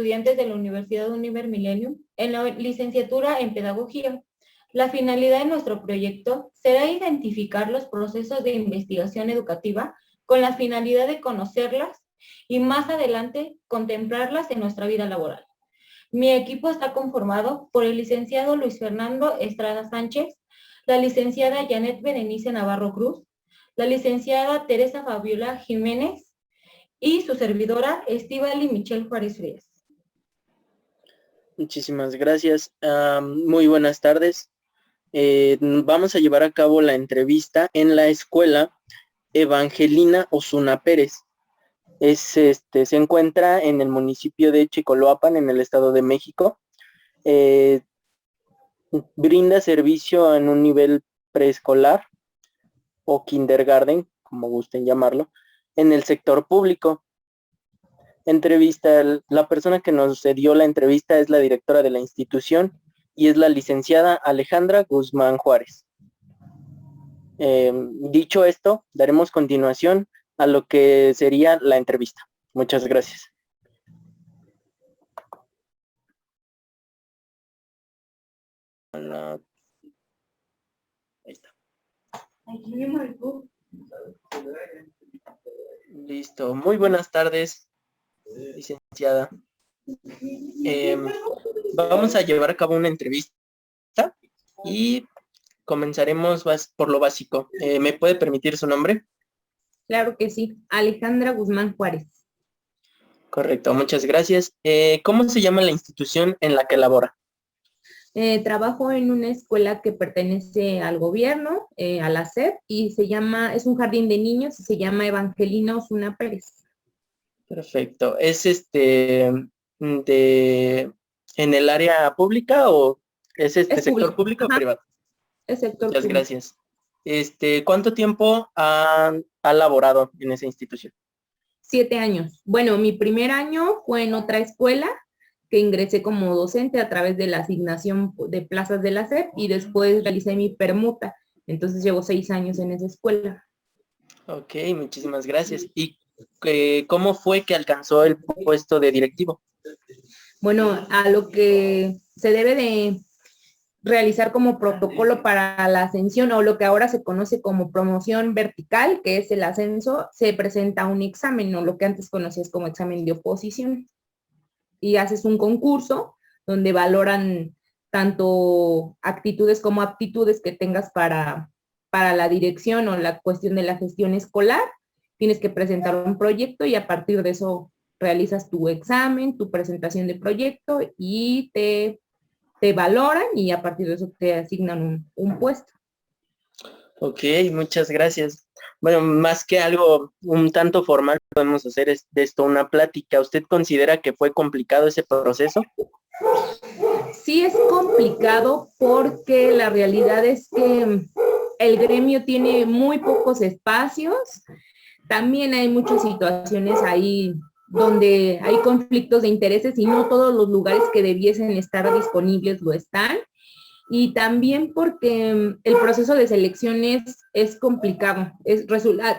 estudiantes de la Universidad Univer Millennium en la licenciatura en Pedagogía. La finalidad de nuestro proyecto será identificar los procesos de investigación educativa con la finalidad de conocerlas y más adelante contemplarlas en nuestra vida laboral. Mi equipo está conformado por el licenciado Luis Fernando Estrada Sánchez, la licenciada Janet Berenice Navarro Cruz, la licenciada Teresa Fabiola Jiménez y su servidora Estíbaliz Michelle Juárez Frías. Muchísimas gracias. Muy buenas tardes. Vamos a llevar a cabo la entrevista en la escuela Evangelina Osuna Pérez. Se encuentra en el municipio de Chicoloapan, en el Estado de México. Brinda servicio en un nivel preescolar o kindergarten, como gusten llamarlo, en el sector público. La persona que nos dio la entrevista es la directora de la institución y es la licenciada Alejandra Guzmán Juárez. Dicho esto, daremos continuación a lo que sería la entrevista. Muchas gracias. Ahí está. Listo. Muy buenas tardes, licenciada. Vamos a llevar a cabo una entrevista y comenzaremos por lo básico. ¿Me puede permitir su nombre? Claro que sí, Alejandra Guzmán Juárez. Correcto, muchas gracias. ¿Cómo se llama la institución en la que labora? Trabajo en una escuela que pertenece al gobierno, a la SEP, y es un jardín de niños y se llama Evangelina Osuna Pérez. Perfecto. ¿Es en el área pública o es sector público o privado? Es sector Muchas público. gracias. ¿Cuánto tiempo ha laborado en esa institución? 7 años. Bueno, mi primer año fue en otra escuela que ingresé como docente a través de la asignación de plazas de la SEP y después realicé mi permuta. Entonces llevo 6 años en esa escuela. Ok, muchísimas gracias. ¿Y cómo fue que alcanzó el puesto de directivo? Bueno, a lo que se debe de realizar como protocolo para la ascensión o lo que ahora se conoce como promoción vertical, que es el ascenso, se presenta un examen o lo que antes conocías como examen de oposición. Y haces un concurso donde valoran tanto actitudes como aptitudes que tengas para la dirección o la cuestión de la gestión escolar. Tienes que presentar un proyecto y a partir de eso realizas tu examen, tu presentación de proyecto y te valoran y a partir de eso te asignan un puesto. Ok, muchas gracias. Bueno, más que algo un tanto formal, podemos hacer de esto una plática. ¿Usted considera que fue complicado ese proceso? Sí es complicado porque la realidad es que el gremio tiene muy pocos espacios. También hay muchas situaciones ahí donde hay conflictos de intereses y no todos los lugares que debiesen estar disponibles lo están. Y también porque el proceso de selección es complicado.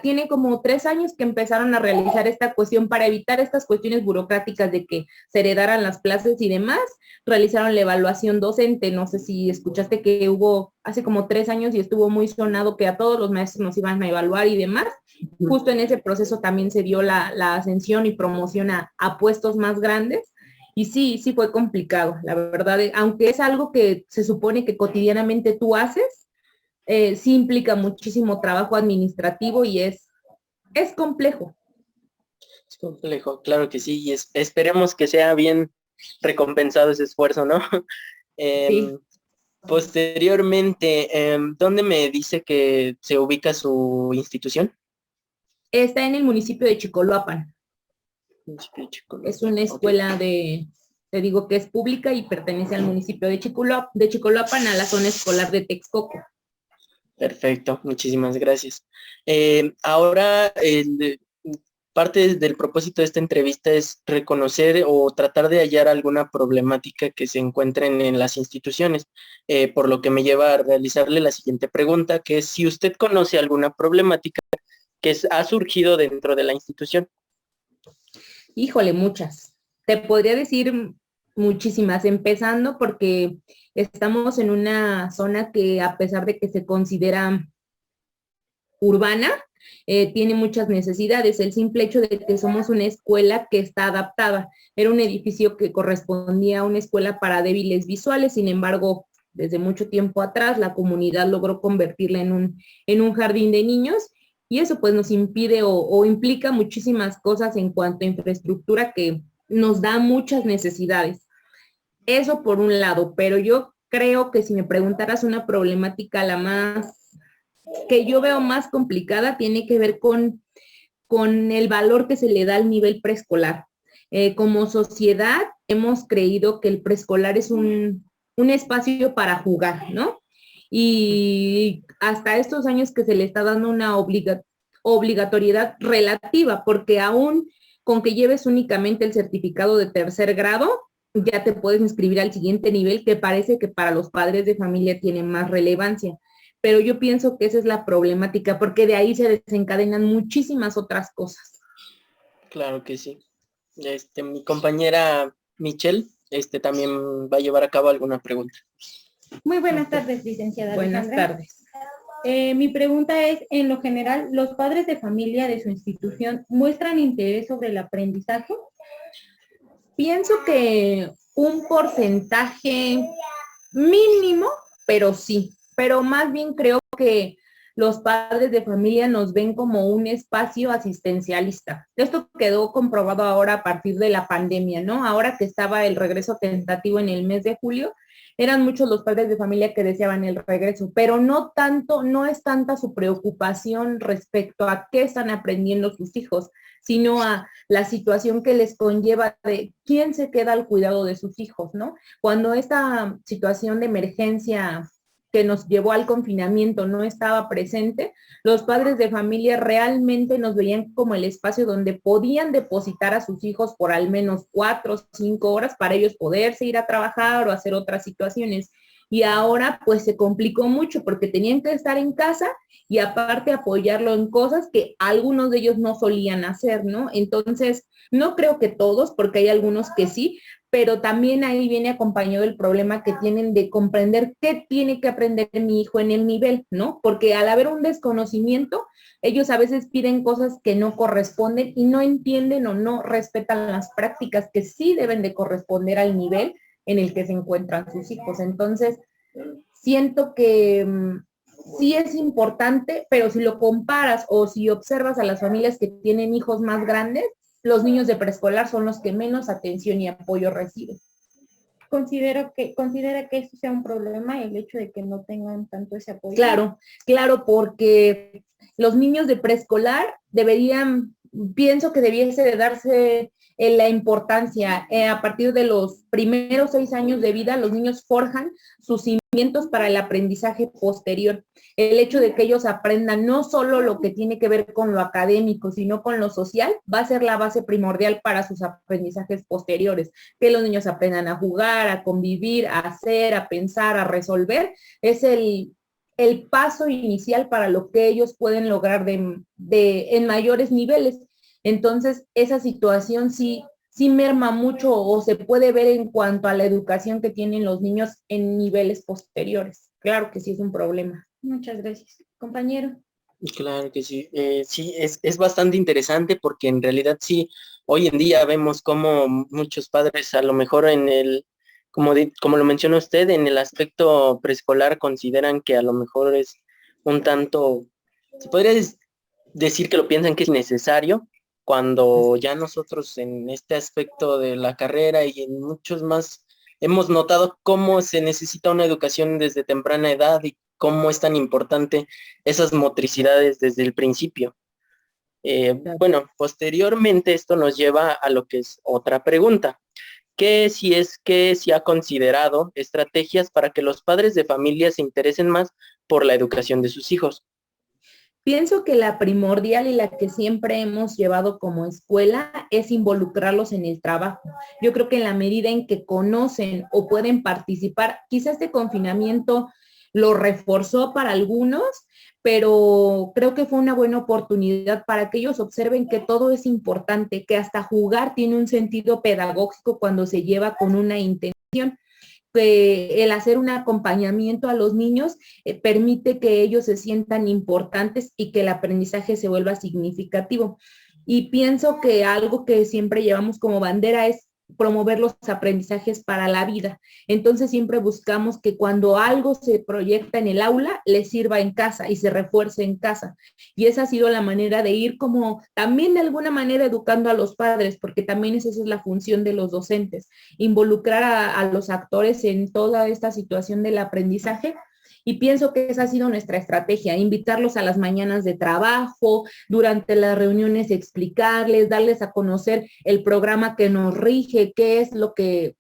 Tiene como 3 años que empezaron a realizar esta cuestión para evitar estas cuestiones burocráticas de que se heredaran las plazas y demás. Realizaron la evaluación docente. No sé si escuchaste que hubo hace como 3 años y estuvo muy sonado que a todos los maestros nos iban a evaluar y demás. Justo en ese proceso también se dio la ascensión y promoción a puestos más grandes. Y sí fue complicado, la verdad, aunque es algo que se supone que cotidianamente tú haces, sí implica muchísimo trabajo administrativo y es complejo. Es complejo, claro que sí, y esperemos que sea bien recompensado ese esfuerzo, ¿no? Sí. Posteriormente, ¿dónde me dice que se ubica su institución? Está en el municipio de Chicoloapan. Es una escuela te digo que es pública y pertenece al municipio de Chicoloapan, a la zona escolar de Texcoco. Perfecto, muchísimas gracias. Ahora, parte del propósito de esta entrevista es reconocer o tratar de hallar alguna problemática que se encuentren en las instituciones, por lo que me lleva a realizarle la siguiente pregunta, que es si usted conoce alguna problemática que ha surgido dentro de la institución. Híjole, muchas. Te podría decir muchísimas, empezando porque estamos en una zona que, a pesar de que se considera urbana, tiene muchas necesidades. El simple hecho de que somos una escuela que está adaptada. Era un edificio que correspondía a una escuela para débiles visuales, sin embargo, desde mucho tiempo atrás, la comunidad logró convertirla en un jardín de niños, y eso pues nos impide o implica muchísimas cosas en cuanto a infraestructura que nos da muchas necesidades. Eso por un lado, pero yo creo que si me preguntaras una problemática la más que yo veo más complicada tiene que ver con el valor que se le da al nivel preescolar. Como sociedad hemos creído que el preescolar es un espacio para jugar, ¿no? Y hasta estos años que se le está dando una obligatoriedad relativa, porque aún con que lleves únicamente el certificado de tercer grado, ya te puedes inscribir al siguiente nivel, que parece que para los padres de familia tiene más relevancia. Pero yo pienso que esa es la problemática, porque de ahí se desencadenan muchísimas otras cosas. Claro que sí. Mi compañera Michelle, también va a llevar a cabo alguna pregunta. Muy buenas tardes, licenciada. Buenas tardes. Mi pregunta es, en lo general, ¿los padres de familia de su institución muestran interés sobre el aprendizaje? Pienso que un porcentaje mínimo, pero sí. Pero más bien creo que los padres de familia nos ven como un espacio asistencialista. Esto quedó comprobado ahora a partir de la pandemia, ¿no? Ahora que estaba el regreso tentativo en el mes de julio, eran muchos los padres de familia que deseaban el regreso, pero no tanto, no es tanta su preocupación respecto a qué están aprendiendo sus hijos, sino a la situación que les conlleva de quién se queda al cuidado de sus hijos, ¿no? Cuando esta situación de emergencia que nos llevó al confinamiento no estaba presente, los padres de familia realmente nos veían como el espacio donde podían depositar a sus hijos por al menos 4 o 5 horas para ellos poderse ir a trabajar o hacer otras situaciones. Y ahora pues se complicó mucho porque tenían que estar en casa y aparte apoyarlo en cosas que algunos de ellos no solían hacer, ¿no? Entonces, no creo que todos, porque hay algunos que sí, pero también ahí viene acompañado el problema que tienen de comprender qué tiene que aprender mi hijo en el nivel, ¿no? Porque al haber un desconocimiento, ellos a veces piden cosas que no corresponden y no entienden o no respetan las prácticas que sí deben de corresponder al nivel en el que se encuentran sus hijos. Entonces, siento que sí es importante, pero si lo comparas o si observas a las familias que tienen hijos más grandes, los niños de preescolar son los que menos atención y apoyo reciben. ¿Considera que eso sea un problema, el hecho de que no tengan tanto ese apoyo? Claro, porque los niños de preescolar pienso que debiese de darse la importancia. A partir de los primeros 6 años de vida, los niños forjan sus cimientos para el aprendizaje posterior. El hecho de que ellos aprendan no solo lo que tiene que ver con lo académico, sino con lo social, va a ser la base primordial para sus aprendizajes posteriores. Que los niños aprendan a jugar, a convivir, a hacer, a pensar, a resolver, es el paso inicial para lo que ellos pueden lograr en mayores niveles. Entonces, esa situación sí merma mucho o se puede ver en cuanto a la educación que tienen los niños en niveles posteriores. Claro que sí es un problema. Muchas gracias. Compañero. Claro que sí. Sí, es bastante interesante porque en realidad sí, hoy en día vemos como muchos padres a lo mejor como lo menciona usted, en el aspecto preescolar consideran que a lo mejor es un tanto, se podría decir que lo piensan que es necesario, cuando ya nosotros en este aspecto de la carrera y en muchos más hemos notado cómo se necesita una educación desde temprana edad y cómo es tan importante esas motricidades desde el principio. Bueno, posteriormente esto nos lleva a lo que es otra pregunta, que si ha considerado estrategias para que los padres de familia se interesen más por la educación de sus hijos. Pienso que la primordial y la que siempre hemos llevado como escuela es involucrarlos en el trabajo. Yo creo que en la medida en que conocen o pueden participar, quizás este confinamiento lo reforzó para algunos, pero creo que fue una buena oportunidad para que ellos observen que todo es importante, que hasta jugar tiene un sentido pedagógico cuando se lleva con una intención. Que el hacer un acompañamiento a los niños permite que ellos se sientan importantes y que el aprendizaje se vuelva significativo. Y pienso que algo que siempre llevamos como bandera es promover los aprendizajes para la vida. Entonces siempre buscamos que cuando algo se proyecta en el aula, le sirva en casa y se refuerce en casa. Y esa ha sido la manera de ir como también de alguna manera educando a los padres, porque también esa es la función de los docentes, involucrar a los actores en toda esta situación del aprendizaje. Y pienso que esa ha sido nuestra estrategia, invitarlos a las mañanas de trabajo, durante las reuniones explicarles, darles a conocer el programa que nos rige, qué es lo que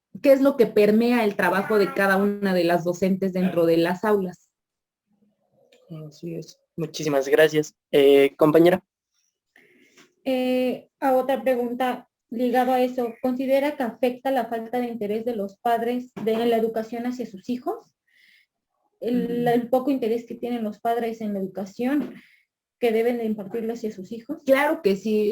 permea el trabajo de cada una de las docentes dentro de las aulas. Así es. Muchísimas gracias. Compañera. A otra pregunta ligado a eso, ¿considera que afecta la falta de interés de los padres de la educación hacia sus hijos? El poco interés que tienen los padres en la educación que deben de impartirle hacia sus hijos. Claro que sí,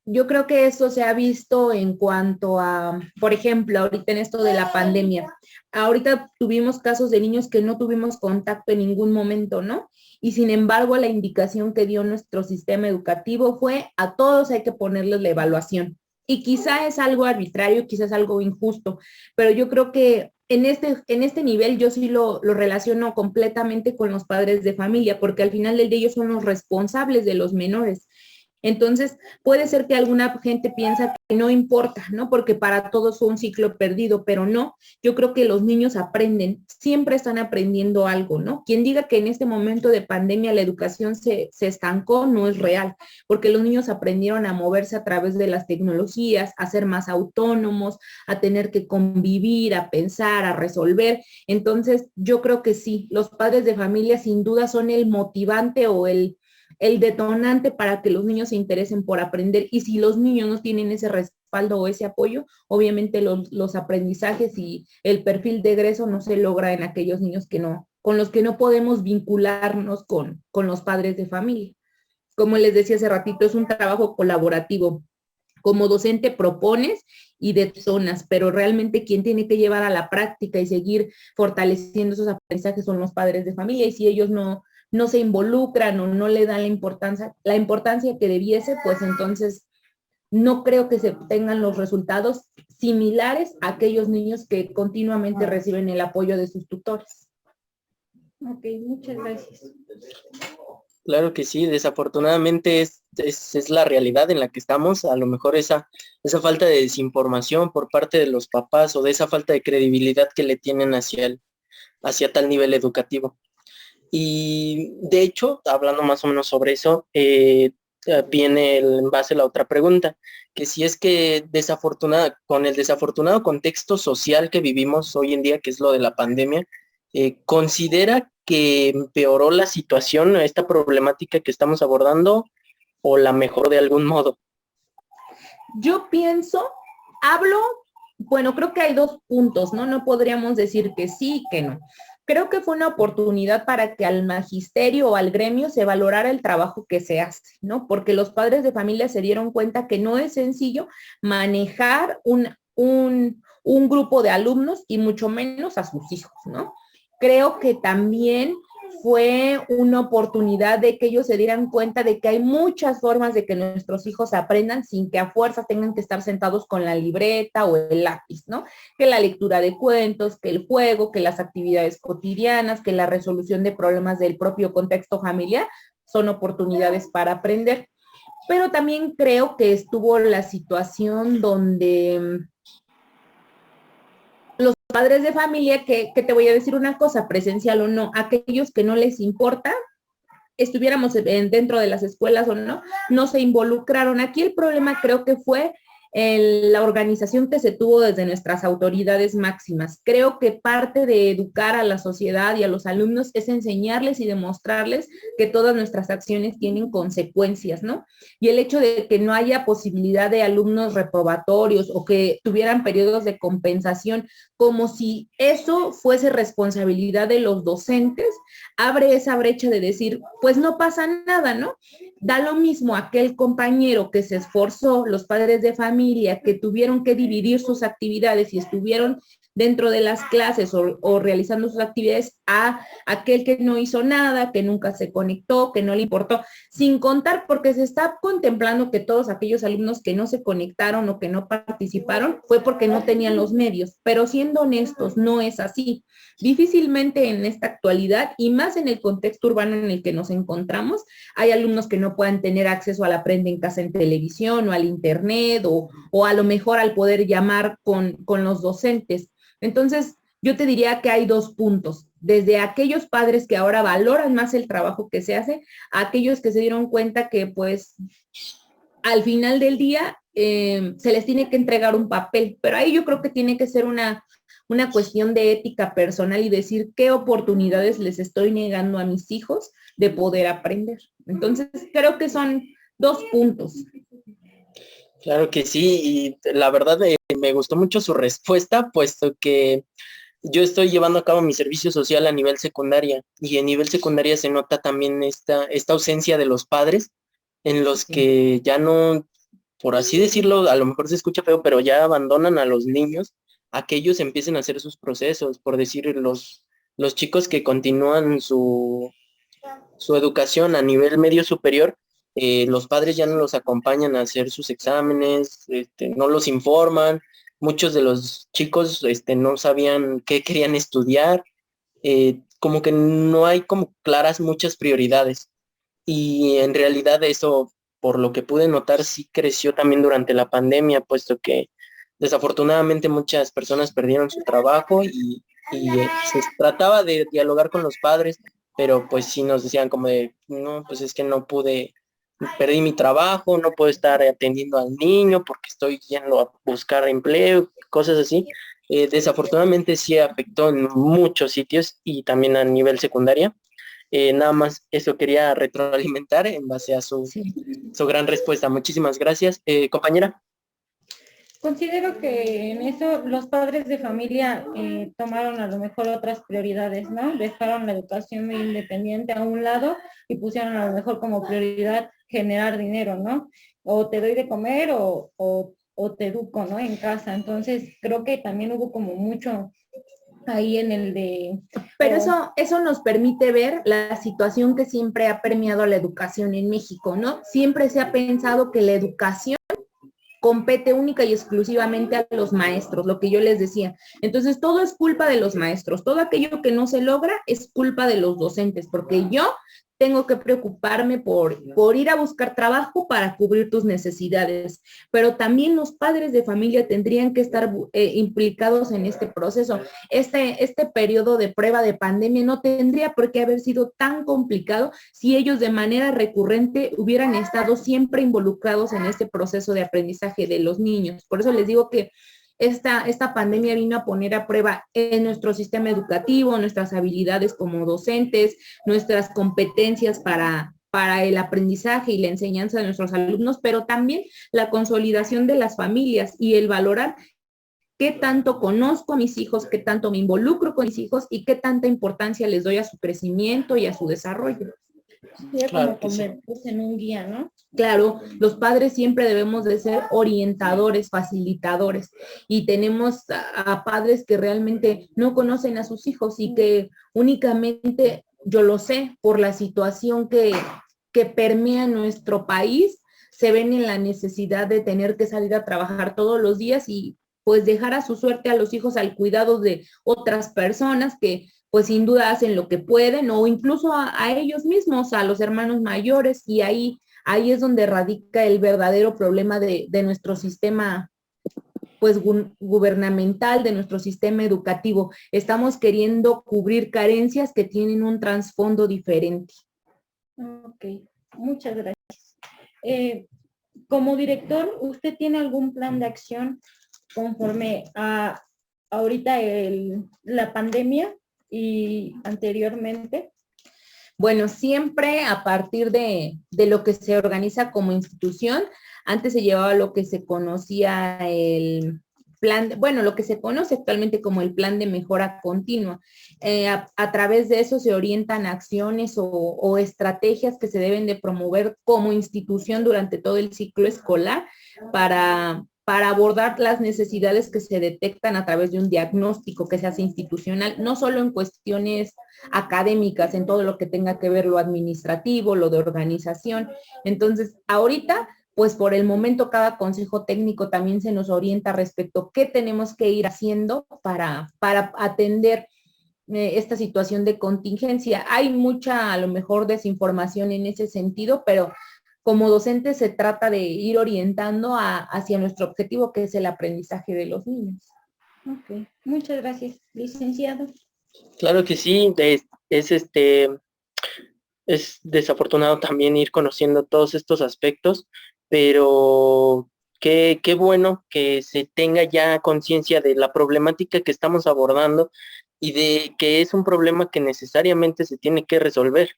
yo creo que eso se ha visto en cuanto a, por ejemplo, ahorita en esto de la pandemia. Ahorita tuvimos casos de niños que no tuvimos contacto en ningún momento, ¿no? Y sin embargo, la indicación que dio nuestro sistema educativo fue a todos hay que ponerles la evaluación. Y quizá es algo arbitrario, quizás algo injusto, pero yo creo que en este nivel yo sí lo relaciono completamente con los padres de familia, porque al final del día ellos son los responsables de los menores. Entonces, puede ser que alguna gente piensa que no importa, ¿no? Porque para todos fue un ciclo perdido, pero no. Yo creo que los niños aprenden, siempre están aprendiendo algo, ¿no? Quien diga que en este momento de pandemia la educación se estancó, no es real, porque los niños aprendieron a moverse a través de las tecnologías, a ser más autónomos, a tener que convivir, a pensar, a resolver. Entonces, yo creo que sí, los padres de familia sin duda son el motivante o el detonante para que los niños se interesen por aprender. Y si los niños no tienen ese respaldo o ese apoyo, obviamente los aprendizajes y el perfil de egreso no se logra en aquellos niños con los que no podemos vincularnos con los padres de familia. Como les decía hace ratito, es un trabajo colaborativo. Como docente propones y detonas, pero realmente quien tiene que llevar a la práctica y seguir fortaleciendo esos aprendizajes son los padres de familia, y si ellos no se involucran o no le dan la importancia que debiese, pues entonces no creo que se tengan los resultados similares a aquellos niños que continuamente reciben el apoyo de sus tutores. Ok, muchas gracias. Claro que sí, desafortunadamente es la realidad en la que estamos. A lo mejor esa falta de desinformación por parte de los papás o de esa falta de credibilidad que le tienen hacia tal nivel educativo. Y de hecho, hablando más o menos sobre eso, viene en base a la otra pregunta, que si es que con el desafortunado contexto social que vivimos hoy en día, que es lo de la pandemia, ¿considera que empeoró la situación, esta problemática que estamos abordando, o la mejoró de algún modo? Yo pienso, bueno, creo que hay dos puntos, ¿no? No podríamos decir que sí, que no. Creo que fue una oportunidad para que al magisterio o al gremio se valorara el trabajo que se hace, ¿no? Porque los padres de familia se dieron cuenta que no es sencillo manejar un grupo de alumnos y mucho menos a sus hijos, ¿no? Creo que también fue una oportunidad de que ellos se dieran cuenta de que hay muchas formas de que nuestros hijos aprendan sin que a fuerza tengan que estar sentados con la libreta o el lápiz, ¿no? Que la lectura de cuentos, que el juego, que las actividades cotidianas, que la resolución de problemas del propio contexto familiar son oportunidades para aprender. Pero también creo que estuvo la situación donde los padres de familia, que te voy a decir una cosa, presencial o no, aquellos que no les importa, estuviéramos dentro de las escuelas o no, no se involucraron. Aquí el problema creo que fue la organización que se tuvo desde nuestras autoridades máximas. Creo que parte de educar a la sociedad y a los alumnos es enseñarles y demostrarles que todas nuestras acciones tienen consecuencias, ¿no? Y el hecho de que no haya posibilidad de alumnos reprobatorios o que tuvieran periodos de compensación, como si eso fuese responsabilidad de los docentes, abre esa brecha de decir, pues no pasa nada, ¿no? Da lo mismo aquel compañero que se esforzó, los padres de familia que tuvieron que dividir sus actividades y estuvieron dentro de las clases o realizando sus actividades, a aquel que no hizo nada, que nunca se conectó, que no le importó, sin contar, porque se está contemplando que todos aquellos alumnos que no se conectaron o que no participaron fue porque no tenían los medios, pero siendo honestos, no es así. Difícilmente en esta actualidad y más en el contexto urbano en el que nos encontramos, hay alumnos que no puedan tener acceso al aprende en casa en televisión o al internet o a lo mejor al poder llamar con los docentes. Entonces, yo te diría que hay dos puntos, desde aquellos padres que ahora valoran más el trabajo que se hace, a aquellos que se dieron cuenta que pues al final del día se les tiene que entregar un papel, pero ahí yo creo que tiene que ser una cuestión de ética personal y decir qué oportunidades les estoy negando a mis hijos de poder aprender. Entonces, creo que son dos puntos. Claro que sí, y la verdad me gustó mucho su respuesta, puesto que yo estoy llevando a cabo mi servicio social a nivel secundaria y en nivel secundaria se nota también esta ausencia de los padres en los que ya no, por así decirlo, a lo mejor se escucha feo, pero ya abandonan a los niños a que ellos empiecen a hacer sus procesos, por decir, los chicos que continúan su educación a nivel medio superior, los padres ya no los acompañan a hacer sus exámenes, no los informan, muchos de los chicos no sabían qué querían estudiar, como que no hay como claras muchas prioridades. Y en realidad eso, por lo que pude notar, sí creció también durante la pandemia, puesto que desafortunadamente muchas personas perdieron su trabajo y se trataba de dialogar con los padres, pero pues sí nos decían como de, no, pues es que no pude, perdí mi trabajo, no puedo estar atendiendo al niño porque estoy yendo a buscar empleo, cosas así. Desafortunadamente sí afectó en muchos sitios y también a nivel secundaria. Nada más eso quería retroalimentar en base a su gran respuesta. Muchísimas gracias. Compañera. Considero que en eso los padres de familia tomaron a lo mejor otras prioridades, ¿no? Dejaron la educación muy independiente a un lado y pusieron a lo mejor como prioridad generar dinero, ¿no? O te doy de comer o te educo, ¿no? En casa. Entonces creo que también hubo como mucho ahí en el de... Pero eso nos permite ver la situación que siempre ha permeado la educación en México, ¿no? Siempre se ha pensado que la educación compete única y exclusivamente a los maestros, lo que yo les decía. Entonces, todo es culpa de los maestros. Todo aquello que no se logra es culpa de los docentes, porque yo tengo que preocuparme por ir a buscar trabajo para cubrir tus necesidades, pero también los padres de familia tendrían que estar implicados en este proceso. Este periodo de prueba de pandemia no tendría por qué haber sido tan complicado si ellos de manera recurrente hubieran estado siempre involucrados en este proceso de aprendizaje de los niños. Por eso les digo que esta pandemia vino a poner a prueba en nuestro sistema educativo, nuestras habilidades como docentes, nuestras competencias para el aprendizaje y la enseñanza de nuestros alumnos, pero también la consolidación de las familias y el valorar qué tanto conozco a mis hijos, qué tanto me involucro con mis hijos y qué tanta importancia les doy a su crecimiento y a su desarrollo. Claro, como convertirse en un guía, ¿no? Claro, los padres siempre debemos de ser orientadores, facilitadores, y tenemos a padres que realmente no conocen a sus hijos y que únicamente, yo lo sé, por la situación que permea nuestro país, se ven en la necesidad de tener que salir a trabajar todos los días y pues dejar a su suerte a los hijos al cuidado de otras personas que pues sin duda hacen lo que pueden o incluso a ellos mismos, a los hermanos mayores, y ahí es donde radica el verdadero problema de nuestro sistema pues gubernamental, de nuestro sistema educativo. Estamos queriendo cubrir carencias que tienen un trasfondo diferente. Ok, muchas gracias. Como director, ¿usted tiene algún plan de acción conforme a ahorita la pandemia y anteriormente? Bueno, siempre a partir de lo que se organiza como institución, antes se llevaba lo que se conocía el plan, bueno, lo que se conoce actualmente como el plan de mejora continua. A través de eso se orientan acciones o estrategias que se deben de promover como institución durante todo el ciclo escolar para abordar las necesidades que se detectan a través de un diagnóstico que se hace institucional, no solo en cuestiones académicas, en todo lo que tenga que ver lo administrativo, lo de organización. Entonces, ahorita, pues por el momento cada consejo técnico también se nos orienta respecto a qué tenemos que ir haciendo para atender esta situación de contingencia. Hay mucha, a lo mejor, desinformación en ese sentido, pero como docente se trata de ir orientando hacia nuestro objetivo, que es el aprendizaje de los niños. Ok, muchas gracias, licenciado. Claro que sí, es desafortunado también ir conociendo todos estos aspectos, pero qué bueno que se tenga ya conciencia de la problemática que estamos abordando y de que es un problema que necesariamente se tiene que resolver.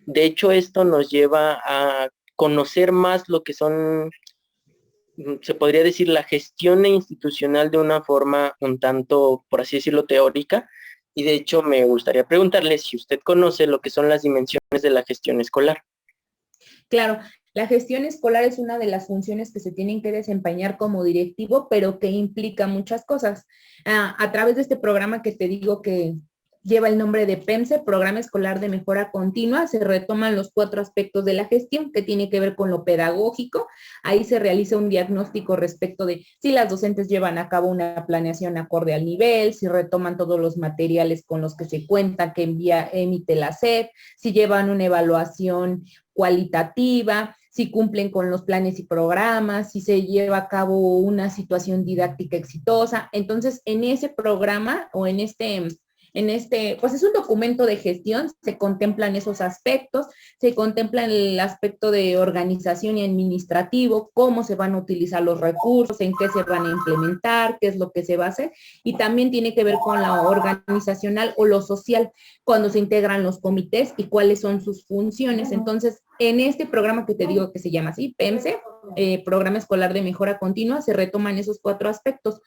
De hecho, esto nos lleva a conocer más lo que son, se podría decir, la gestión institucional de una forma un tanto, por así decirlo, teórica. Y de hecho, me gustaría preguntarle si usted conoce lo que son las dimensiones de la gestión escolar. Claro, la gestión escolar es una de las funciones que se tienen que desempeñar como directivo, pero que implica muchas cosas. A través de este programa que te digo que lleva el nombre de PEMSE, Programa Escolar de Mejora Continua, se retoman los 4 aspectos de la gestión que tiene que ver con lo pedagógico. Ahí se realiza un diagnóstico respecto de si las docentes llevan a cabo una planeación acorde al nivel, si retoman todos los materiales con los que se cuenta que emite la SEP, si llevan una evaluación cualitativa, si cumplen con los planes y programas, si se lleva a cabo una situación didáctica exitosa. Entonces, en ese programa o pues es un documento de gestión, se contemplan esos aspectos, se contempla el aspecto de organización y administrativo, cómo se van a utilizar los recursos, en qué se van a implementar, qué es lo que se va a hacer, y también tiene que ver con la organizacional o lo social, cuando se integran los comités y cuáles son sus funciones. Entonces, en este programa que te digo que se llama así, PEMSE, Programa Escolar de Mejora Continua, se retoman esos 4 aspectos.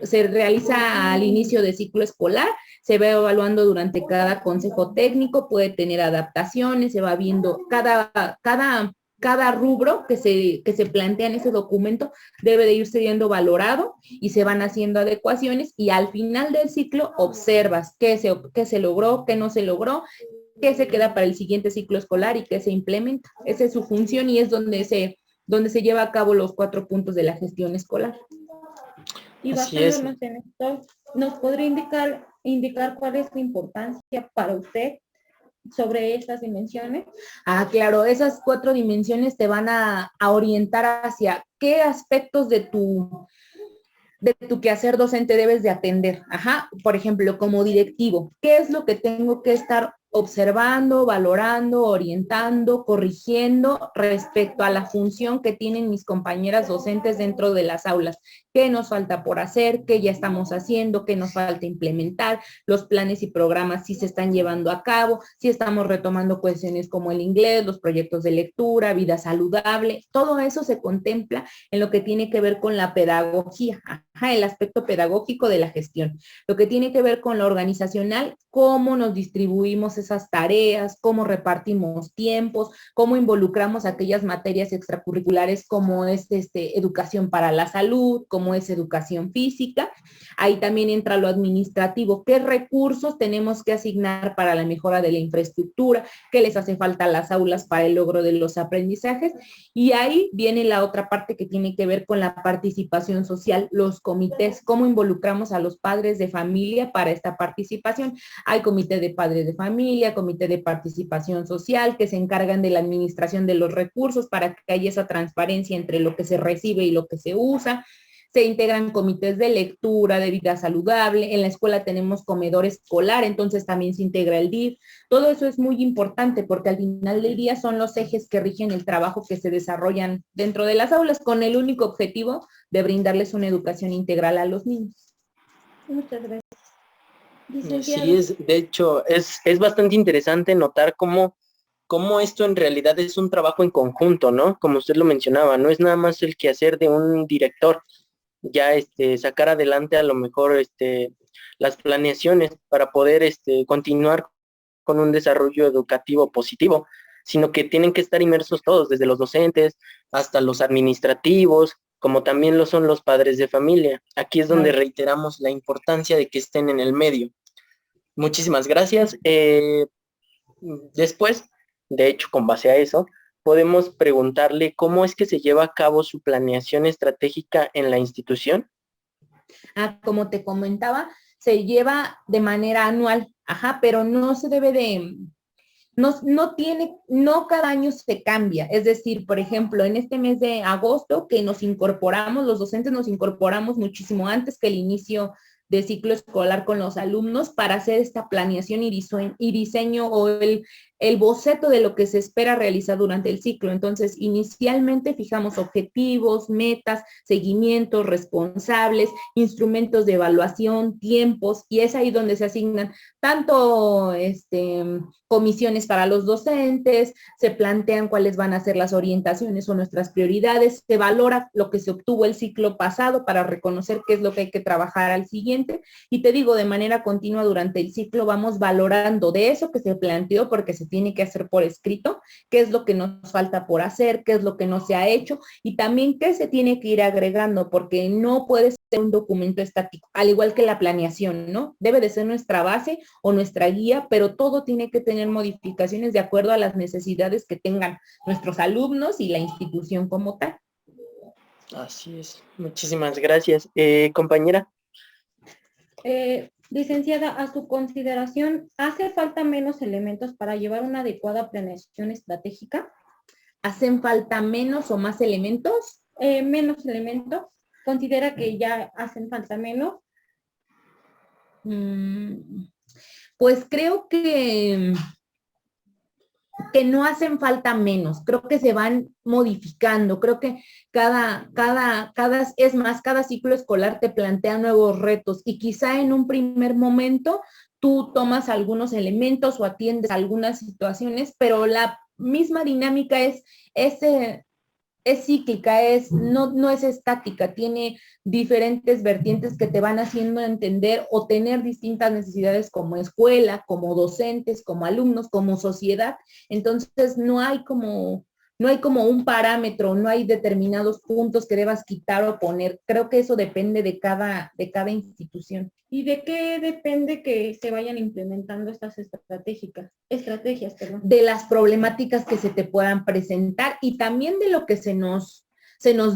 Se realiza al inicio de ciclo escolar, se va evaluando durante cada consejo técnico, puede tener adaptaciones, se va viendo cada rubro que se plantea en ese documento debe de ir siendo valorado y se van haciendo adecuaciones y al final del ciclo observas qué se logró, qué no se logró, qué se queda para el siguiente ciclo escolar y qué se implementa. Esa es su función y es donde se lleva a cabo los 4 puntos de la gestión escolar. Y basándonos en esto, ¿nos podría indicar cuál es la importancia para usted sobre estas dimensiones? Claro, esas 4 dimensiones te van a orientar hacia qué aspectos de tu quehacer docente debes de atender. Por ejemplo, como directivo, ¿qué es lo que tengo que estar observando, valorando, orientando, corrigiendo respecto a la función que tienen mis compañeras docentes dentro de las aulas? ¿Qué nos falta por hacer? ¿Qué ya estamos haciendo? ¿Qué nos falta implementar? Los planes y programas si se están llevando a cabo, si estamos retomando cuestiones como el inglés, los proyectos de lectura, vida saludable, todo eso se contempla en lo que tiene que ver con la pedagogía, el aspecto pedagógico de la gestión. Lo que tiene que ver con lo organizacional, cómo nos distribuimos esas tareas, cómo repartimos tiempos, cómo involucramos aquellas materias extracurriculares como es educación para la salud, como es educación física. Ahí también entra lo administrativo, qué recursos tenemos que asignar para la mejora de la infraestructura, qué les hace falta a las aulas para el logro de los aprendizajes. Y ahí viene la otra parte que tiene que ver con la participación social, los comités, cómo involucramos a los padres de familia para esta participación. Hay comité de padres de familia, comité de participación social que se encargan de la administración de los recursos para que haya esa transparencia entre lo que se recibe y lo que se usa. se integran comités de lectura, de vida saludable, en la escuela tenemos comedor escolar, entonces también se integra el DIF. Todo eso es muy importante porque al final del día son los ejes que rigen el trabajo que se desarrollan dentro de las aulas con el único objetivo de brindarles una educación integral a los niños. Muchas gracias. Sí, de hecho, es bastante interesante notar cómo esto en realidad es un trabajo en conjunto, ¿no? Como usted lo mencionaba, no es nada más el quehacer de un director, ya sacar adelante a lo mejor las planeaciones para poder continuar con un desarrollo educativo positivo, sino que tienen que estar inmersos todos, desde los docentes hasta los administrativos, como también lo son los padres de familia. Aquí es donde reiteramos la importancia de que estén en el medio. Muchísimas gracias. Después, de hecho, con base a eso, podemos preguntarle cómo es que se lleva a cabo su planeación estratégica en la institución. Como te comentaba, se lleva de manera anual, pero no se debe de, no cada año se cambia. Es decir, por ejemplo, en este mes de agosto que nos incorporamos, los docentes nos incorporamos muchísimo antes que el inicio de ciclo escolar con los alumnos para hacer esta planeación y diseño o el boceto de lo que se espera realizar durante el ciclo. Entonces, inicialmente fijamos objetivos, metas, seguimientos, responsables, instrumentos de evaluación, tiempos, y es ahí donde se asignan tanto comisiones para los docentes, se plantean cuáles van a ser las orientaciones o nuestras prioridades, se valora lo que se obtuvo el ciclo pasado para reconocer qué es lo que hay que trabajar al siguiente, y te digo, de manera continua durante el ciclo vamos valorando de eso que se planteó, porque se tiene que hacer por escrito, qué es lo que nos falta por hacer, qué es lo que no se ha hecho, y también qué se tiene que ir agregando, porque no puede ser un documento estático, al igual que la planeación, ¿no? Debe de ser nuestra base o nuestra guía, pero todo tiene que tener modificaciones de acuerdo a las necesidades que tengan nuestros alumnos y la institución como tal. Así es. Muchísimas gracias. Compañera. Licenciada, a su consideración, ¿hace falta menos elementos para llevar una adecuada planeación estratégica? ¿Hacen falta menos o más elementos? Menos elementos. ¿Considera que ya hacen falta menos? Pues creo que no hacen falta menos, creo que se van modificando, creo que cada ciclo escolar te plantea nuevos retos y quizá en un primer momento tú tomas algunos elementos o atiendes algunas situaciones, pero la misma dinámica es cíclica, no es estática, tiene diferentes vertientes que te van haciendo entender o tener distintas necesidades como escuela, como docentes, como alumnos, como sociedad. Entonces no hay como un parámetro, no hay determinados puntos que debas quitar o poner. Creo que eso depende de cada institución. ¿Y de qué depende que se vayan implementando estas estrategias? De las problemáticas que se te puedan presentar y también de lo que se nos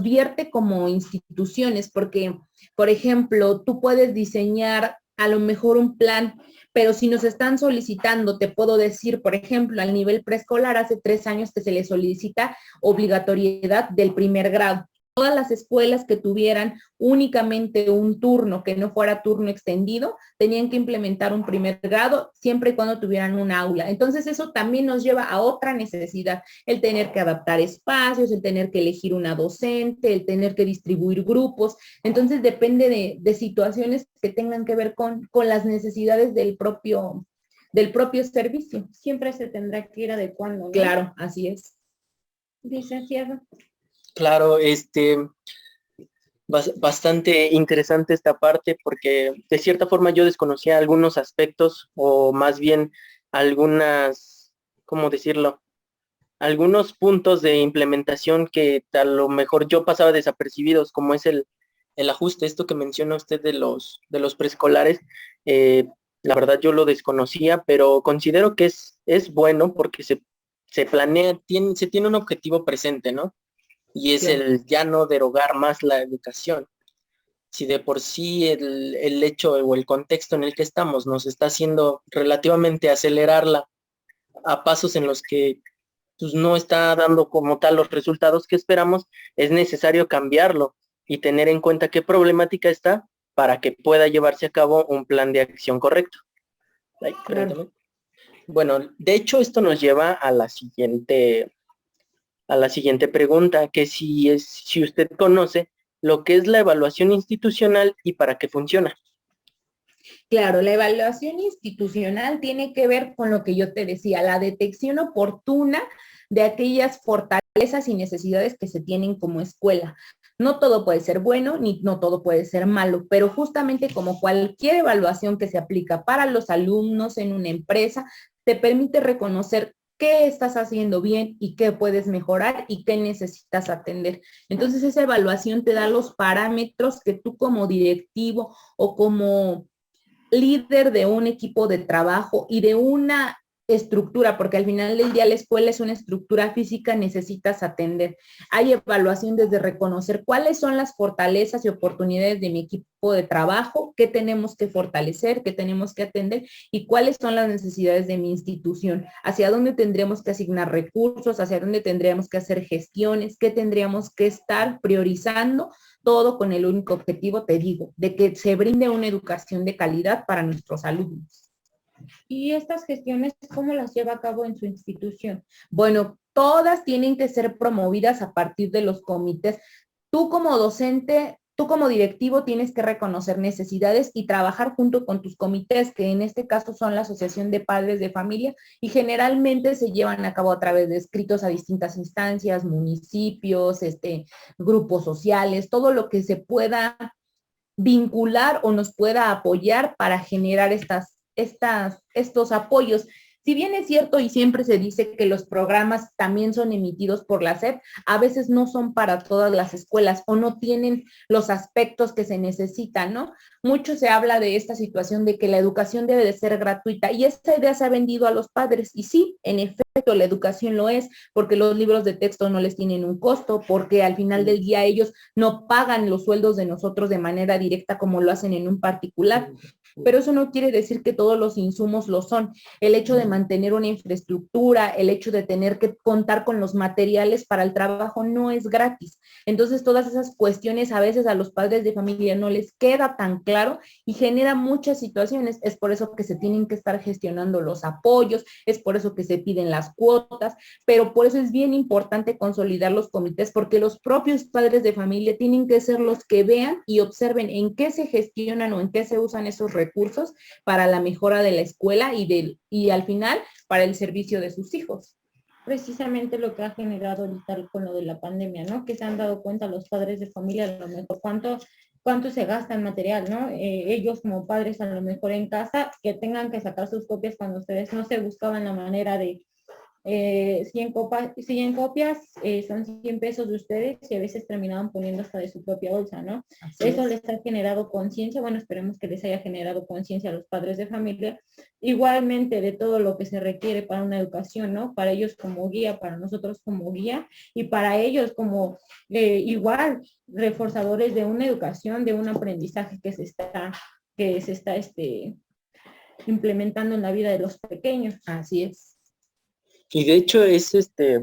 vierte como instituciones, porque, por ejemplo, tú puedes diseñar a lo mejor un plan, pero si nos están solicitando, te puedo decir, por ejemplo, al nivel preescolar, hace 3 años que se le solicita obligatoriedad del primer grado. Todas las escuelas que tuvieran únicamente un turno, que no fuera turno extendido, tenían que implementar un primer grado siempre y cuando tuvieran un aula. Entonces eso también nos lleva a otra necesidad, el tener que adaptar espacios, el tener que elegir una docente, el tener que distribuir grupos. Entonces depende de situaciones que tengan que ver con las necesidades del propio servicio. Siempre se tendrá que ir adecuando, ¿no? Claro, así es. Licenciado. Claro, bastante interesante esta parte porque de cierta forma yo desconocía algunos aspectos o más bien algunas, ¿cómo decirlo? Algunos puntos de implementación que a lo mejor yo pasaba desapercibidos, como es el ajuste, esto que menciona usted de los preescolares. La verdad yo lo desconocía, pero considero que es bueno porque se planea, se tiene un objetivo presente, ¿no? Y es el ya no derogar más la educación. Si de por sí el hecho o el contexto en el que estamos nos está haciendo relativamente acelerarla a pasos en los que pues, no está dando como tal los resultados que esperamos, es necesario cambiarlo. y tener en cuenta qué problemática está para que pueda llevarse a cabo un plan de acción correcto. Ay, Claro. bueno, de hecho esto nos lleva a la siguiente pregunta, que si usted conoce lo que es la evaluación institucional y para qué funciona. Claro, la evaluación institucional tiene que ver con lo que yo te decía, la detección oportuna de aquellas fortalezas y necesidades que se tienen como escuela. No todo puede ser bueno ni no todo puede ser malo, pero justamente como cualquier evaluación que se aplica para los alumnos en una empresa, te permite reconocer qué estás haciendo bien y qué puedes mejorar y qué necesitas atender. Entonces esa evaluación te da los parámetros que tú como directivo o como líder de un equipo de trabajo y de una estructura, porque al final del día la escuela es una estructura física, necesitas atender. Hay evaluación desde reconocer cuáles son las fortalezas y oportunidades de mi equipo de trabajo, qué tenemos que fortalecer, qué tenemos que atender y cuáles son las necesidades de mi institución, hacia dónde tendríamos que asignar recursos, hacia dónde tendríamos que hacer gestiones, qué tendríamos que estar priorizando, todo con el único objetivo, te digo, de que se brinde una educación de calidad para nuestros alumnos. ¿Y estas gestiones cómo las lleva a cabo en su institución? Bueno, todas tienen que ser promovidas a partir de los comités. Tú como docente, tú como directivo tienes que reconocer necesidades y trabajar junto con tus comités, que en este caso son la Asociación de Padres de Familia, y generalmente se llevan a cabo a través de escritos a distintas instancias, municipios, grupos sociales, todo lo que se pueda vincular o nos pueda apoyar para generar estos apoyos. Si bien es cierto y siempre se dice que los programas también son emitidos por la SEP, a veces no son para todas las escuelas o no tienen los aspectos que se necesitan, ¿no? Mucho se habla de esta situación de que la educación debe de ser gratuita y esta idea se ha vendido a los padres y sí, en efecto, la educación lo es porque los libros de texto no les tienen un costo, porque al final del día ellos no pagan los sueldos de nosotros de manera directa como lo hacen en un particular. Pero eso no quiere decir que todos los insumos lo son. El hecho de mantener una infraestructura, el hecho de tener que contar con los materiales para el trabajo no es gratis. Entonces, todas esas cuestiones a veces a los padres de familia no les queda tan claro y genera muchas situaciones. Es por eso que se tienen que estar gestionando los apoyos, es por eso que se piden las cuotas, pero por eso es bien importante consolidar los comités porque los propios padres de familia tienen que ser los que vean y observen en qué se gestionan o en qué se usan esos recursos para la mejora de la escuela y al final para el servicio de sus hijos. Precisamente lo que ha generado ahorita con lo de la pandemia, ¿no? Que se han dado cuenta los padres de familia a lo mejor cuánto se gasta en material, ¿no? Ellos como padres a lo mejor en casa que tengan que sacar sus copias cuando ustedes no se buscaban la manera de 100 copias son 100 pesos de ustedes y a veces terminaban poniendo hasta de su propia bolsa, ¿no? Eso les ha generado conciencia, bueno, esperemos que les haya generado conciencia a los padres de familia, igualmente de todo lo que se requiere para una educación, ¿no? Para ellos como guía, para nosotros como guía y para ellos como igual reforzadores de una educación, de un aprendizaje que se está implementando en la vida de los pequeños. Así es. Y de hecho es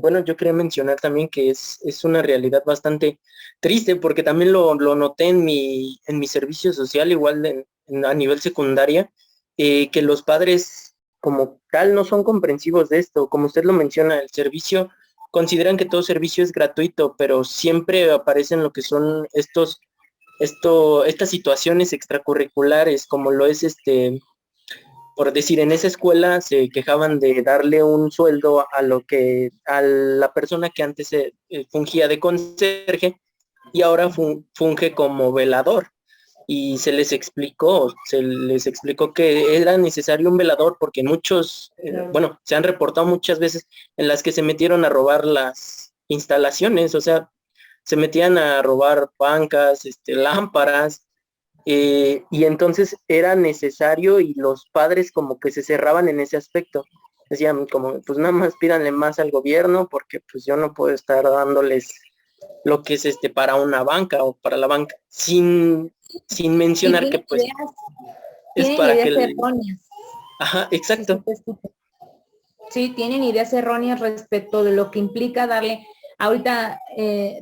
bueno, yo quería mencionar también que es una realidad bastante triste porque también lo noté en mi servicio social, igual a nivel secundaria, que los padres como tal no son comprensivos de esto. Como usted lo menciona, el servicio, consideran que todo servicio es gratuito, pero siempre aparecen lo que son estas situaciones extracurriculares, como lo es por decir, en esa escuela se quejaban de darle un sueldo a la persona que antes fungía de conserje y ahora funge como velador. Y se les explicó que era necesario un velador porque muchos, bueno, se han reportado muchas veces en las que se metieron a robar las instalaciones, o sea, se metían a robar bancas, lámparas, y entonces era necesario y los padres como que se cerraban en ese aspecto. Decían como, pues nada más pídanle más al gobierno porque pues yo no puedo estar dándoles lo que es para una banca o para la banca, sin mencionar que pues es para que... erróneas. Ajá, exacto. Sí, tienen ideas erróneas respecto de lo que implica darle. Ahorita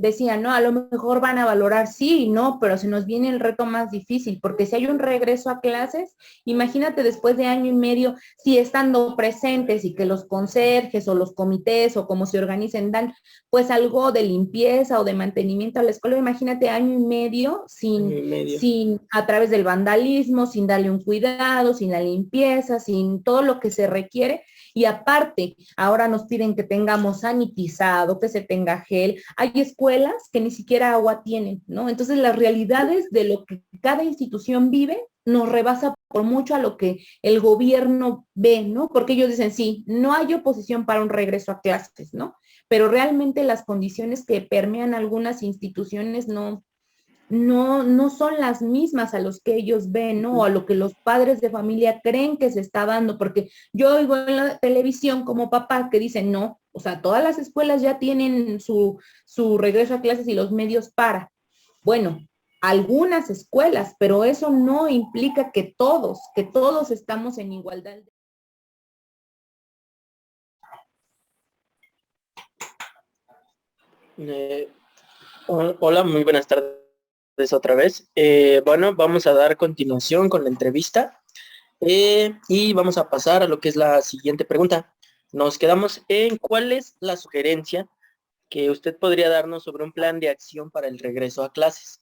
decía, no, a lo mejor van a valorar sí y no, pero se nos viene el reto más difícil, porque si hay un regreso a clases, imagínate después de año y medio, si estando presentes y que los conserjes o los comités o como se organicen dan pues algo de limpieza o de mantenimiento a la escuela, imagínate año y medio sin a través del vandalismo, sin darle un cuidado, sin la limpieza, sin todo lo que se requiere. Y aparte, ahora nos piden que tengamos sanitizado, que se tenga gel. Hay escuelas que ni siquiera agua tienen, ¿no? Entonces, las realidades de lo que cada institución vive nos rebasa por mucho a lo que el gobierno ve, ¿no? Porque ellos dicen, sí, no hay oposición para un regreso a clases, ¿no? Pero realmente las condiciones que permean algunas instituciones no son las mismas a los que ellos ven, ¿no? O a lo que los padres de familia creen que se está dando, porque yo oigo en la televisión como papá que dicen, no, o sea, todas las escuelas ya tienen su regreso a clases y los medios para. Bueno, algunas escuelas, pero eso no implica que todos estamos en igualdad. Hola, muy buenas tardes otra vez. Bueno, vamos a dar continuación con la entrevista y vamos a pasar a lo que es la siguiente pregunta. Nos quedamos en cuál es la sugerencia que usted podría darnos sobre un plan de acción para el regreso a clases.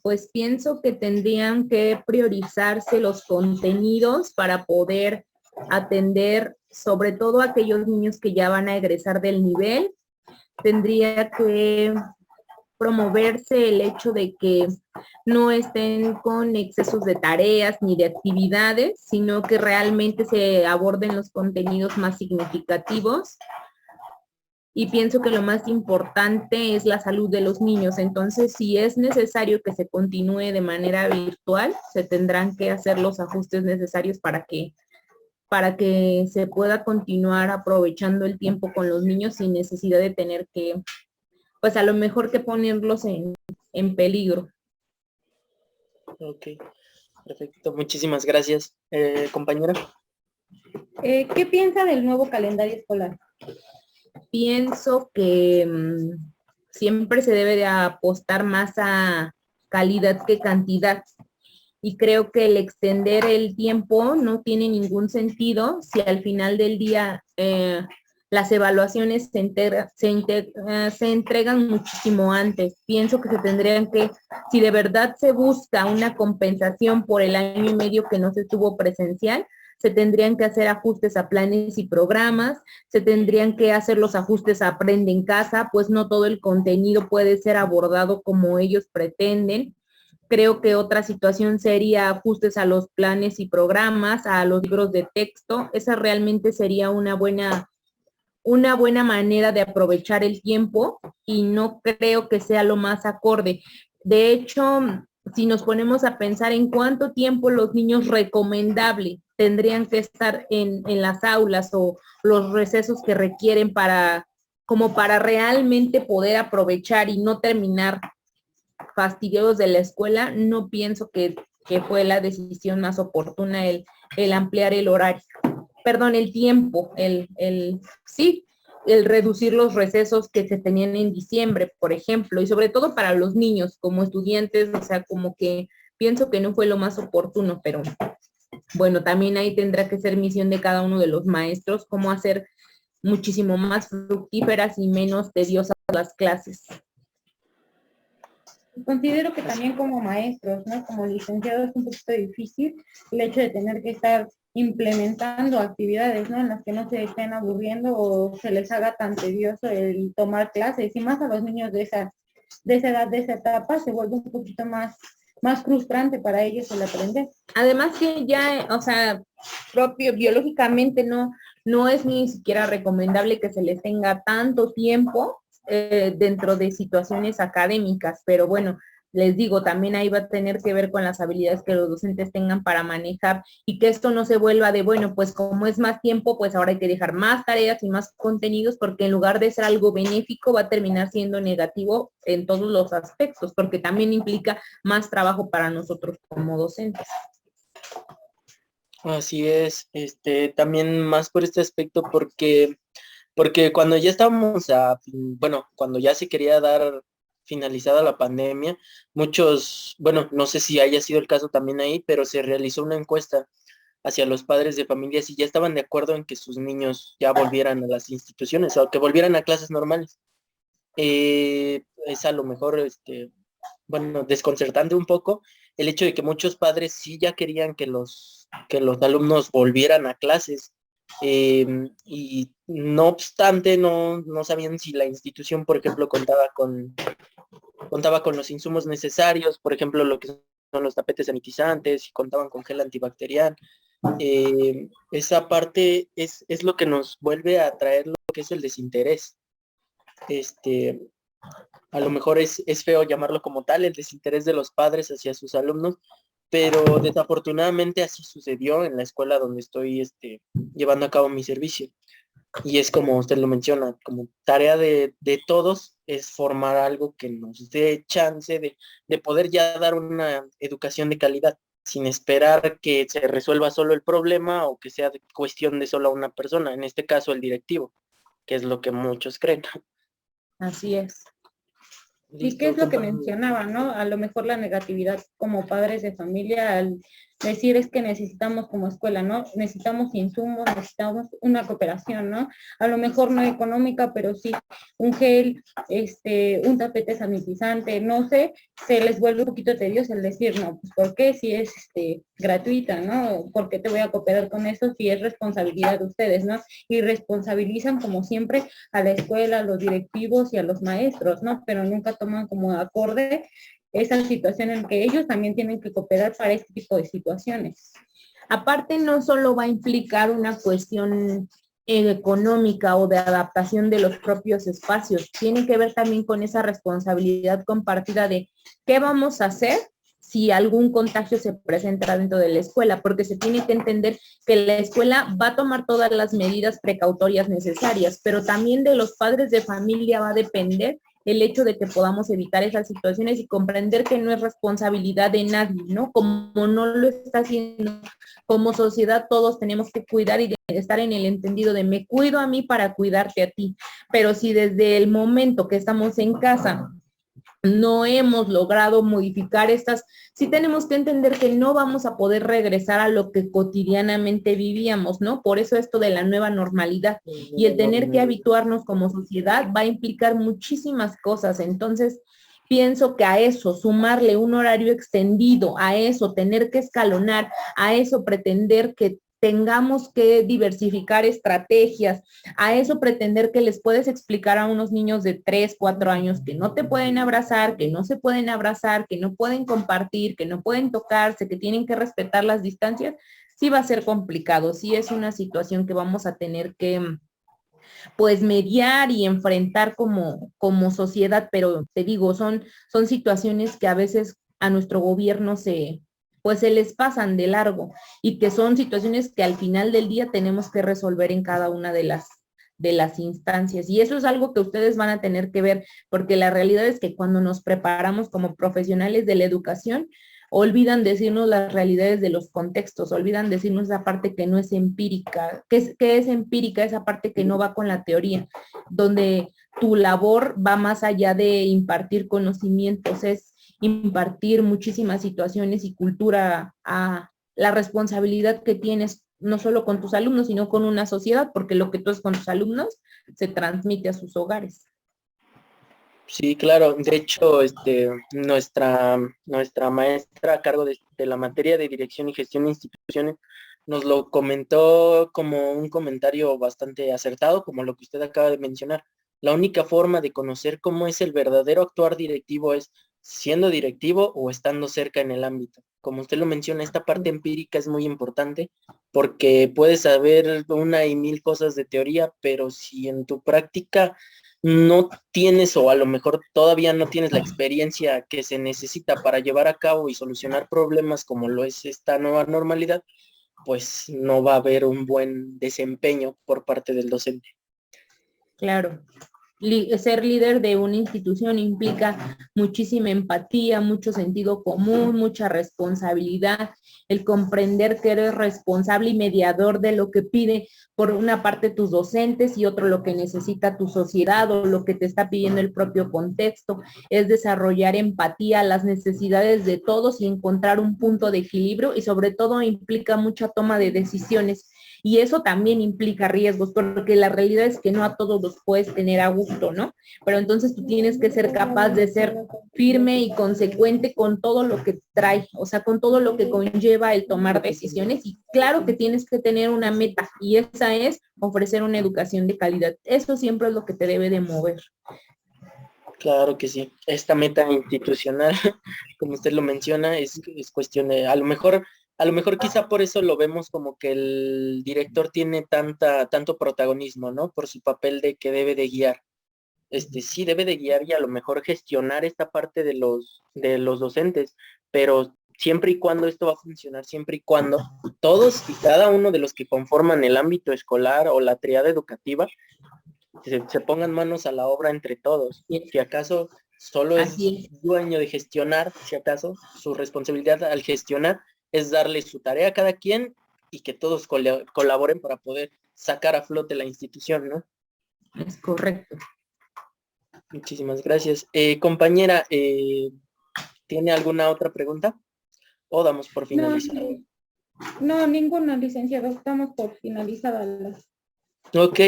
Pues pienso que tendrían que priorizarse los contenidos para poder atender sobre todo a aquellos niños que ya van a egresar del nivel. Tendría que promoverse el hecho de que no estén con excesos de tareas ni de actividades, sino que realmente se aborden los contenidos más significativos. Y pienso que lo más importante es la salud de los niños. Entonces, si es necesario que se continúe de manera virtual, se tendrán que hacer los ajustes necesarios para que se pueda continuar aprovechando el tiempo con los niños sin necesidad de tener que, pues a lo mejor que ponerlos en peligro. Ok, perfecto. Muchísimas gracias, compañera. ¿Qué piensa del nuevo calendario escolar? Pienso que siempre se debe de apostar más a calidad que cantidad. Y creo que el extender el tiempo no tiene ningún sentido si al final del día las evaluaciones se entregan muchísimo antes. Pienso que se tendrían que, si de verdad se busca una compensación por el año y medio que no se tuvo presencial, se tendrían que hacer ajustes a planes y programas, se tendrían que hacer los ajustes a Aprende en Casa, pues no todo el contenido puede ser abordado como ellos pretenden. Creo que otra situación sería ajustes a los planes y programas, a los libros de texto. Esa realmente sería una buena manera de aprovechar el tiempo y no creo que sea lo más acorde. De hecho, si nos ponemos a pensar en cuánto tiempo los niños recomendable tendrían que estar en las aulas o los recesos que requieren como para realmente poder aprovechar y no terminar fastidiados de la escuela, no pienso que fue la decisión más oportuna el ampliar el horario, perdón, el tiempo, sí, el reducir los recesos que se tenían en diciembre, por ejemplo, y sobre todo para los niños como estudiantes, o sea, como que pienso que no fue lo más oportuno, pero bueno, también ahí tendrá que ser misión de cada uno de los maestros cómo hacer muchísimo más fructíferas y menos tediosas las clases. Considero que también como maestros, ¿no? Como licenciados es un poquito difícil el hecho de tener que estar implementando actividades, ¿no? En las que no se estén aburriendo o se les haga tan tedioso el tomar clases, y más a los niños de esa edad, de esa etapa, se vuelve un poquito más frustrante para ellos el aprender. Además que ya, o sea, propio biológicamente no es ni siquiera recomendable que se les tenga tanto tiempo dentro de situaciones académicas, pero bueno, les digo, también ahí va a tener que ver con las habilidades que los docentes tengan para manejar y que esto no se vuelva de, bueno, pues como es más tiempo, pues ahora hay que dejar más tareas y más contenidos, porque en lugar de ser algo benéfico va a terminar siendo negativo en todos los aspectos, porque también implica más trabajo para nosotros como docentes. Así es, también más por este aspecto, porque Porque cuando ya estábamos bueno, cuando ya se quería dar finalizada la pandemia, muchos, bueno, no sé si haya sido el caso también ahí, pero se realizó una encuesta hacia los padres de familia si ya estaban de acuerdo en que sus niños ya volvieran a las instituciones o que volvieran a clases normales. Es a lo mejor, bueno, desconcertante un poco el hecho de que muchos padres sí ya querían que los alumnos volvieran a clases, y no obstante no sabían si la institución, por ejemplo, contaba con los insumos necesarios, por ejemplo, lo que son los tapetes sanitizantes, si contaban con gel antibacterial. Esa parte es lo que nos vuelve a traer lo que es el desinterés. Este, a lo mejor es feo llamarlo como tal, el desinterés de los padres hacia sus alumnos, pero desafortunadamente así sucedió en la escuela donde estoy llevando a cabo mi servicio. Y es como usted lo menciona, como tarea de todos es formar algo que nos dé chance de poder ya dar una educación de calidad, sin esperar que se resuelva solo el problema o que sea cuestión de solo una persona, en este caso el directivo, que es lo que muchos creen. Así es. ¿Y qué Listo, es lo que compañero. mencionaba, no? A lo mejor la negatividad como padres de familia al decir es que necesitamos como escuela, ¿no? Necesitamos insumos, necesitamos una cooperación, ¿no? A lo mejor no económica, pero sí un gel, un tapete sanitizante, no sé, se les vuelve un poquito tedioso el decir, no, pues ¿por qué? Si es gratuita, ¿no? ¿Por qué te voy a cooperar con eso si es responsabilidad de ustedes, ¿no? Y responsabilizan como siempre a la escuela, a los directivos y a los maestros, ¿no? Pero nunca toman como acorde esa situación en que ellos también tienen que cooperar para este tipo de situaciones. Aparte, no solo va a implicar una cuestión económica o de adaptación de los propios espacios, tiene que ver también con esa responsabilidad compartida de qué vamos a hacer si algún contagio se presenta dentro de la escuela, porque se tiene que entender que la escuela va a tomar todas las medidas precautorias necesarias, pero también de los padres de familia va a depender el hecho de que podamos evitar esas situaciones y comprender que no es responsabilidad de nadie, ¿no? Como no lo está haciendo como sociedad, todos tenemos que cuidar y de estar en el entendido de me cuido a mí para cuidarte a ti, pero si desde el momento que estamos en casa no hemos logrado modificar estas, sí tenemos que entender que no vamos a poder regresar a lo que cotidianamente vivíamos, ¿no? Por eso esto de la nueva normalidad y el tener que habituarnos como sociedad va a implicar muchísimas cosas. Entonces, pienso que a eso, sumarle un horario extendido, a eso, tener que escalonar, a eso, pretender que tengamos que diversificar estrategias, a eso pretender que les puedes explicar a unos niños de 3, 4 años que no te pueden abrazar, que no se pueden abrazar, que no pueden compartir, que no pueden tocarse, que tienen que respetar las distancias, sí va a ser complicado, sí es una situación que vamos a tener que pues mediar y enfrentar como sociedad, pero te digo, son situaciones que a veces a nuestro gobierno pues se les pasan de largo y que son situaciones que al final del día tenemos que resolver en cada una de las instancias. Y eso es algo que ustedes van a tener que ver, porque la realidad es que cuando nos preparamos como profesionales de la educación, olvidan decirnos las realidades de los contextos, olvidan decirnos esa parte que no es empírica, que es empírica, esa parte que no va con la teoría, donde tu labor va más allá de impartir conocimientos, es impartir muchísimas situaciones y cultura a la responsabilidad que tienes no solo con tus alumnos, sino con una sociedad, porque lo que tú haces con tus alumnos se transmite a sus hogares. Sí, claro. De hecho, nuestra maestra a cargo de la materia de dirección y gestión de instituciones nos lo comentó como un comentario bastante acertado, como lo que usted acaba de mencionar. La única forma de conocer cómo es el verdadero actuar directivo es siendo directivo o estando cerca en el ámbito. Como usted lo menciona, esta parte empírica es muy importante porque puedes saber una y mil cosas de teoría, pero si en tu práctica no tienes o a lo mejor todavía no tienes la experiencia que se necesita para llevar a cabo y solucionar problemas como lo es esta nueva normalidad, pues no va a haber un buen desempeño por parte del docente. Claro. ser líder de una institución implica muchísima empatía, mucho sentido común, mucha responsabilidad, el comprender que eres responsable y mediador de lo que pide por una parte tus docentes y otro lo que necesita tu sociedad o lo que te está pidiendo el propio contexto, es desarrollar empatía a las necesidades de todos y encontrar un punto de equilibrio, y sobre todo implica mucha toma de decisiones. Y eso también implica riesgos, porque la realidad es que no a todos los puedes tener a gusto, ¿no? Pero entonces tú tienes que ser capaz de ser firme y consecuente con todo lo que trae, o sea, con todo lo que conlleva el tomar decisiones. Y claro que tienes que tener una meta, y esa es ofrecer una educación de calidad. Eso siempre es lo que te debe de mover. Claro que sí. Esta meta institucional, como usted lo menciona, es cuestión de, a lo mejor quizá por eso lo vemos como que el director tiene tanto protagonismo, ¿no? Por su papel de que debe de guiar. Sí debe de guiar y a lo mejor gestionar esta parte de los docentes, pero siempre y cuando esto va a funcionar, siempre y cuando todos y cada uno de los que conforman el ámbito escolar o la triada educativa se pongan manos a la obra entre todos. Si acaso solo es dueño de gestionar, si acaso su responsabilidad al gestionar es darle su tarea a cada quien y que todos colaboren para poder sacar a flote la institución, ¿no? Es correcto. Muchísimas gracias. Compañera, ¿tiene alguna otra pregunta? ¿O damos por finalizada? No, ninguna, licenciado. Estamos por finalizadas. Ok,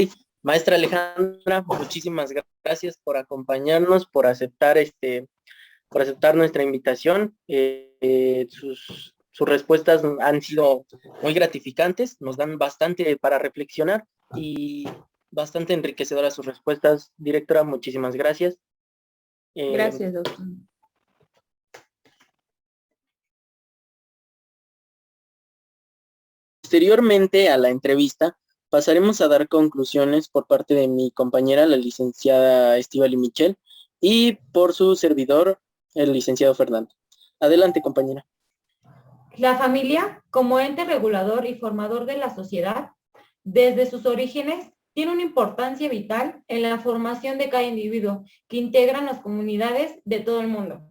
maestra Alejandra, muchísimas gracias por acompañarnos, por aceptar nuestra invitación. Sus respuestas han sido muy gratificantes, nos dan bastante para reflexionar y bastante enriquecedoras sus respuestas. Directora, muchísimas gracias. Gracias, doctor. Posteriormente a la entrevista, pasaremos a dar conclusiones por parte de mi compañera, la licenciada Estíbaliz Michel, y por su servidor, el licenciado Fernando. Adelante, compañera. La familia, como ente regulador y formador de la sociedad, desde sus orígenes, tiene una importancia vital en la formación de cada individuo que integran las comunidades de todo el mundo,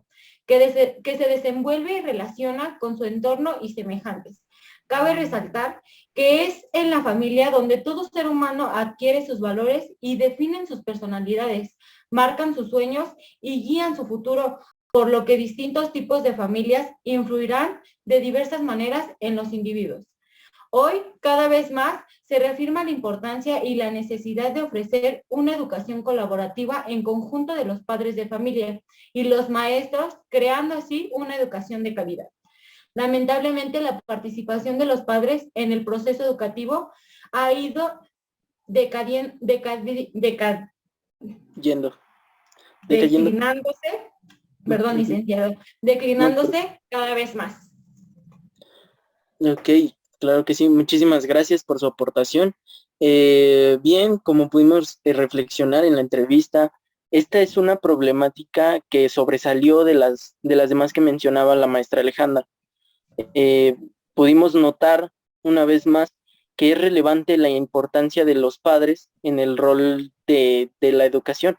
que se desenvuelve y relaciona con su entorno y semejantes. Cabe resaltar que es en la familia donde todo ser humano adquiere sus valores y definen sus personalidades, marcan sus sueños y guían su futuro, por lo que distintos tipos de familias influirán de diversas maneras en los individuos. Hoy, cada vez más, se reafirma la importancia y la necesidad de ofrecer una educación colaborativa en conjunto de los padres de familia y los maestros, creando así una educación de calidad. Lamentablemente, la participación de los padres en el proceso educativo ha ido declinándose, perdón, licenciado, declinándose cada vez más. Ok, claro que sí, muchísimas gracias por su aportación. Bien, como pudimos reflexionar en la entrevista, esta es una problemática que sobresalió de las demás que mencionaba la maestra Alejandra. Pudimos notar una vez más que es relevante la importancia de los padres en el rol de la educación.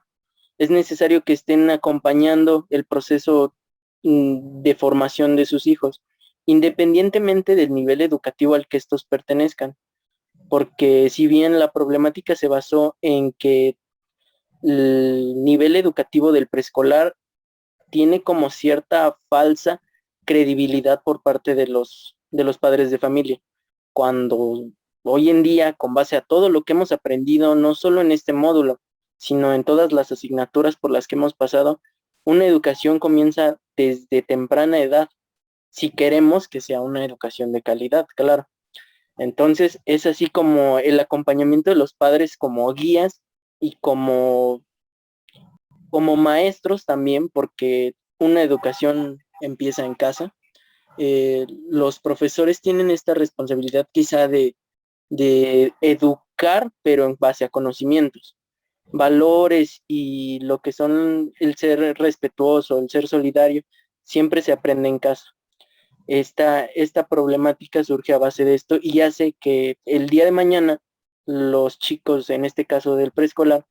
Es necesario que estén acompañando el proceso de formación de sus hijos, independientemente del nivel educativo al que estos pertenezcan, porque si bien la problemática se basó en que el nivel educativo del preescolar tiene como cierta falsa credibilidad por parte de los padres de familia, cuando hoy en día, con base a todo lo que hemos aprendido, no solo en este módulo, sino en todas las asignaturas por las que hemos pasado, una educación comienza desde temprana edad, si queremos que sea una educación de calidad, claro. Entonces, es así como el acompañamiento de los padres como guías y como maestros también, porque una educación empieza en casa. Los profesores tienen esta responsabilidad quizá de educar, pero en base a conocimientos, valores y lo que son el ser respetuoso, el ser solidario, siempre se aprende en casa. Esta problemática surge a base de esto y hace que el día de mañana los chicos, en este caso del preescolar,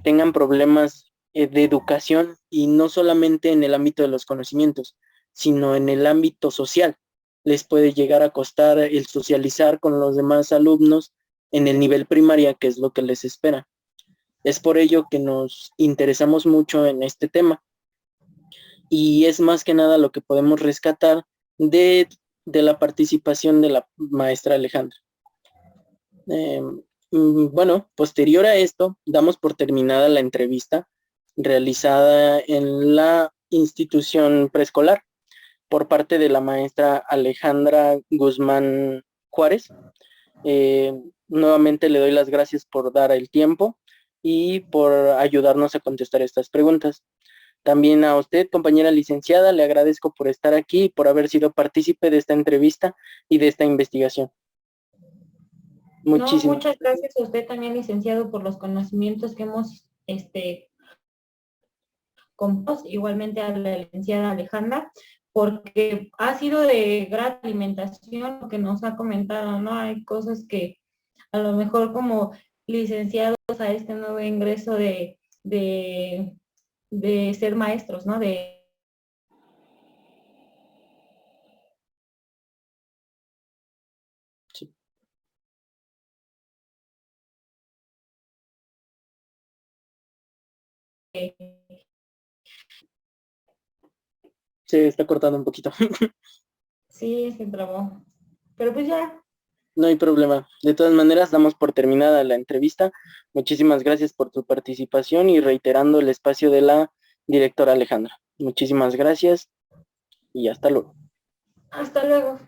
tengan problemas de educación, y no solamente en el ámbito de los conocimientos, sino en el ámbito social. Les puede llegar a costar el socializar con los demás alumnos en el nivel primaria, que es lo que les espera. Es por ello que nos interesamos mucho en este tema, y es más que nada lo que podemos rescatar de la participación de la maestra Alejandra. Bueno, posterior a esto, damos por terminada la entrevista realizada en la institución preescolar por parte de la maestra Alejandra Guzmán Juárez. Nuevamente le doy las gracias por dar el tiempo y por ayudarnos a contestar estas preguntas. También a usted, compañera licenciada, le agradezco por estar aquí y por haber sido partícipe de esta entrevista y de esta investigación. Muchísimas. No, muchas gracias a usted también, licenciado, por los conocimientos que hemos compuesto, igualmente a la licenciada Alejandra, porque ha sido de gran alimentación lo que nos ha comentado, ¿no? Hay cosas que a lo mejor como licenciados a este nuevo ingreso de ser maestros, ¿no? Sí. Se está cortando un poquito. Sí, se trabó. Pero pues ya. No hay problema. De todas maneras, damos por terminada la entrevista. Muchísimas gracias por tu participación y reiterando el espacio de la directora Alejandra. Muchísimas gracias y hasta luego. Hasta luego.